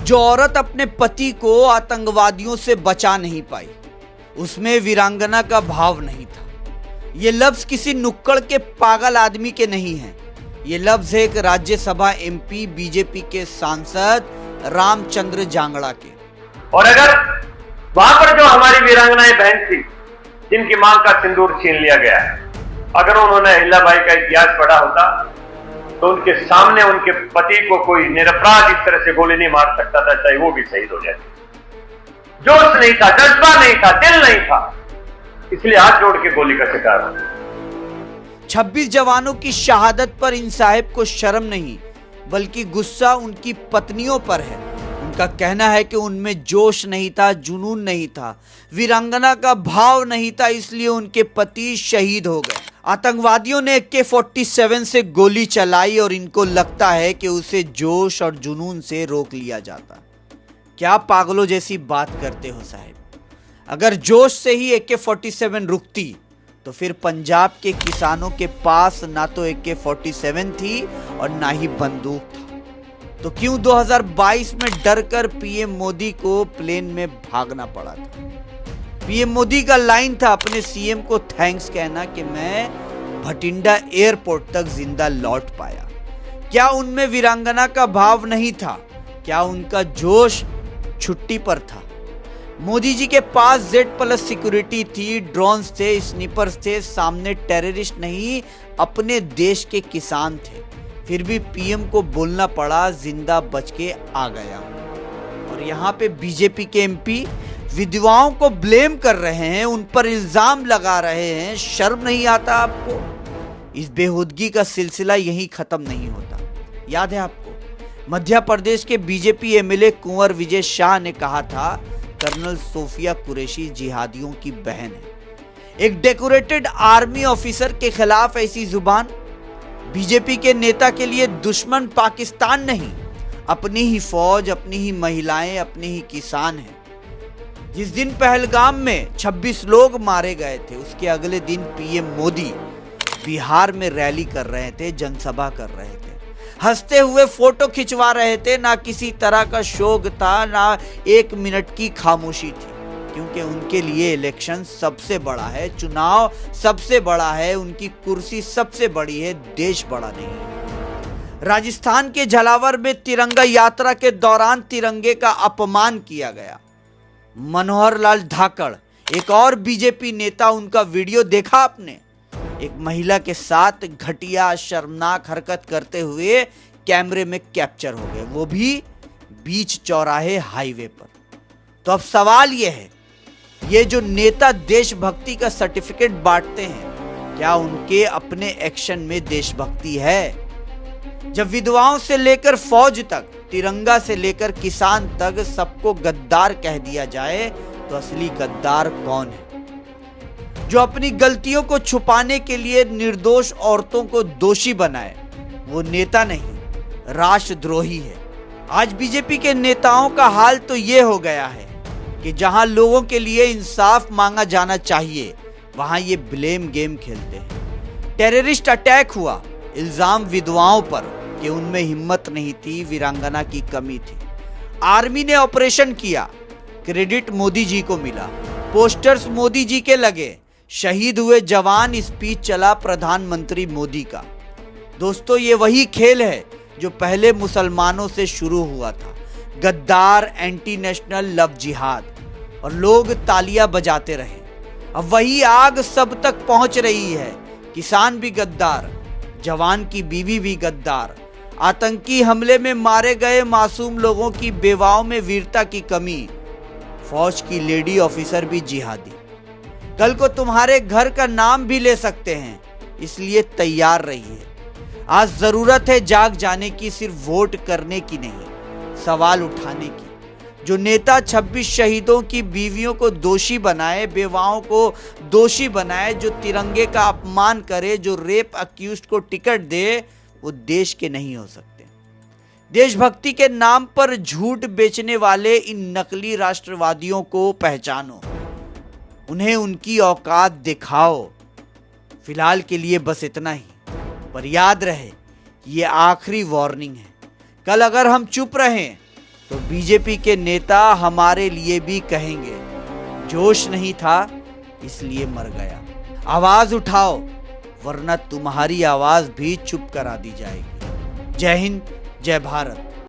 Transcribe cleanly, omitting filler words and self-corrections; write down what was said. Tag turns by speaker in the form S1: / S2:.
S1: जो औरत अपने पति को आतंकवादियों से बचा नहीं पाई, उसमें वीरांगना का भाव नहीं था। ये लफ्ज किसी नुक्कड़ के पागल आदमी के नहीं है। ये लफ्ज एक राज्यसभा एमपी बीजेपी के सांसद रामचंद्र जांगड़ा के।
S2: और अगर वहां पर जो हमारी वीरांगनाएं बहन थी, जिनकी मां का सिंदूर छीन लिया गया है, अगर उन्होंने अहिल्याबाई का इतिहास पढ़ा होता तो उनके सामने उनके पति को कोई निरपराध इस तरह से गोली नहीं मार सकता था, चाहे वो भी शहीद हो जाती। जोश नहीं था, जज्बा नहीं था, दिल नहीं था, इसलिए हाथ जोड़ के गोली का शिकार हो।
S1: 26 जवानों की शहादत पर इन साहिब को शर्म नहीं, बल्कि गुस्सा उनकी पत्नियों पर है। उनका कहना है कि उनमें जोश नहीं था, जुनून नहीं था, वीरांगना का भाव नहीं था, इसलिए उनके पति शहीद हो गए। आतंकवादियों ने AK-47 से गोली चलाई और इनको लगता है कि उसे जोश और जुनून से रोक लिया जाता। क्या पागलों जैसी बात करते हो साहब। अगर जोश से ही AK-47 रुकती तो फिर पंजाब के किसानों के पास ना तो AK-47 थी और ना ही बंदूक था। तो क्यों 2022 में डर कर पीएम मोदी को प्लेन में भागना पड़ा था। पीएम मोदी का लाइन था अपने सीएम को थैंक्स कहना कि मैं भटिंडा एयरपोर्ट तक जिंदा लौट पाया। क्या उनमें वीरांगना का भाव नहीं था? क्या उनका जोश छुट्टी पर था? मोदी जी के पास Z+ सिक्योरिटी थी, ड्रोन्स थे, स्नीपर्स थे, सामने टेररिस्ट नहीं अपने देश के किसान थे। फिर भी पीएम को बोलना पड़ा जिंदा बच के आ गया। और यहाँ पे बीजेपी के एमपी विधवाओं को ब्लेम कर रहे हैं, उन पर इल्जाम लगा रहे हैं। शर्म नहीं आता आपको? इस बेहूदगी का सिलसिला यहीं खत्म नहीं होता। याद है आपको, मध्य प्रदेश के बीजेपी एमएलए कुंवर विजय शाह ने कहा था कर्नल सोफिया कुरैशी जिहादियों की बहन है। एक डेकोरेटेड आर्मी ऑफिसर के खिलाफ ऐसी जुबान। बीजेपी के नेता के लिए दुश्मन पाकिस्तान नहीं, अपनी ही फौज, अपनी ही महिलाएं, अपने ही किसान हैं। जिस दिन पहलगाम में 26 लोग मारे गए थे, उसके अगले दिन पीएम मोदी बिहार में रैली कर रहे थे, जनसभा कर रहे थे, हंसते हुए फोटो खिंचवा रहे थे। ना किसी तरह का शोक था, ना 1 मिनट की खामोशी थी, क्योंकि उनके लिए इलेक्शन सबसे बड़ा है, चुनाव सबसे बड़ा है, उनकी कुर्सी सबसे बड़ी है, देश बड़ा नहीं है। राजस्थान के झालावर में तिरंगा यात्रा के दौरान तिरंगे का अपमान किया गया। मनोहर लाल धाकड़, एक और बीजेपी नेता, उनका वीडियो देखा आपने? एक महिला के साथ घटिया शर्मनाक हरकत करते हुए कैमरे में कैप्चर हो गए, वो भी बीच चौराहे हाईवे पर। तो अब सवाल यह है, ये जो नेता देशभक्ति का सर्टिफिकेट बांटते हैं, क्या उनके अपने एक्शन में देशभक्ति है? जब विधवाओं से लेकर फौज तक, तिरंगा से लेकर किसान तक सबको गद्दार कह दिया जाए, तो असली गद्दार कौन है? जो अपनी गलतियों को छुपाने के लिए निर्दोष औरतों को दोषी बनाए, वो नेता नहीं, राष्ट्रद्रोही है। आज बीजेपी के नेताओं का हाल तो ये हो गया है कि जहां लोगों के लिए इंसाफ मांगा जाना चाहिए, वहां ये ब्लेम गेम खेलते हैं। टेररिस्ट अटैक हुआ, इल्जाम विधवाओं पर कि उनमें हिम्मत नहीं थी, वीरांगना की कमी थी। आर्मी ने ऑपरेशन किया, क्रेडिट मोदी जी को मिला, पोस्टर्स मोदी जी के लगे, शहीद हुए जवान, स्पीच चला प्रधानमंत्री मोदी का। दोस्तों, ये वही खेल है जो पहले मुसलमानों से शुरू हुआ था, गद्दार, एंटी नेशनल, लव जिहाद, और लोग तालियां बजाते रहे। अब वही आग सब तक पहुंच रही है। किसान भी गद्दार, जवान की बीवी भी गद्दार, आतंकी हमले में मारे गए मासूम लोगों की बेवाओं में वीरता की कमी, फौज की लेडी ऑफिसर भी जिहादी। कल को तुम्हारे घर का नाम भी ले सकते हैं, इसलिए तैयार रहिए। आज जरूरत है जाग जाने की, सिर्फ वोट करने की नहीं, सवाल उठाने की। जो नेता 26 शहीदों की बीवियों को दोषी बनाए, बेवाओं को दोषी बनाए, जो तिरंगे का अपमान करे, जो रेप अक्यूज्ड को टिकट दे, वो देश के नहीं हो सकते। देशभक्ति के नाम पर झूठ बेचने वाले इन नकली राष्ट्रवादियों को पहचानो, उन्हें उनकी औकात दिखाओ। फिलहाल के लिए बस इतना ही, पर याद रहे ये आखिरी वार्निंग है। कल अगर हम चुप रहें तो बीजेपी के नेता हमारे लिए भी कहेंगे, जोश नहीं था इसलिए मर गया। आवाज उठाओ वरना तुम्हारी आवाज भी चुप करा दी जाएगी। जय हिंद, जय भारत।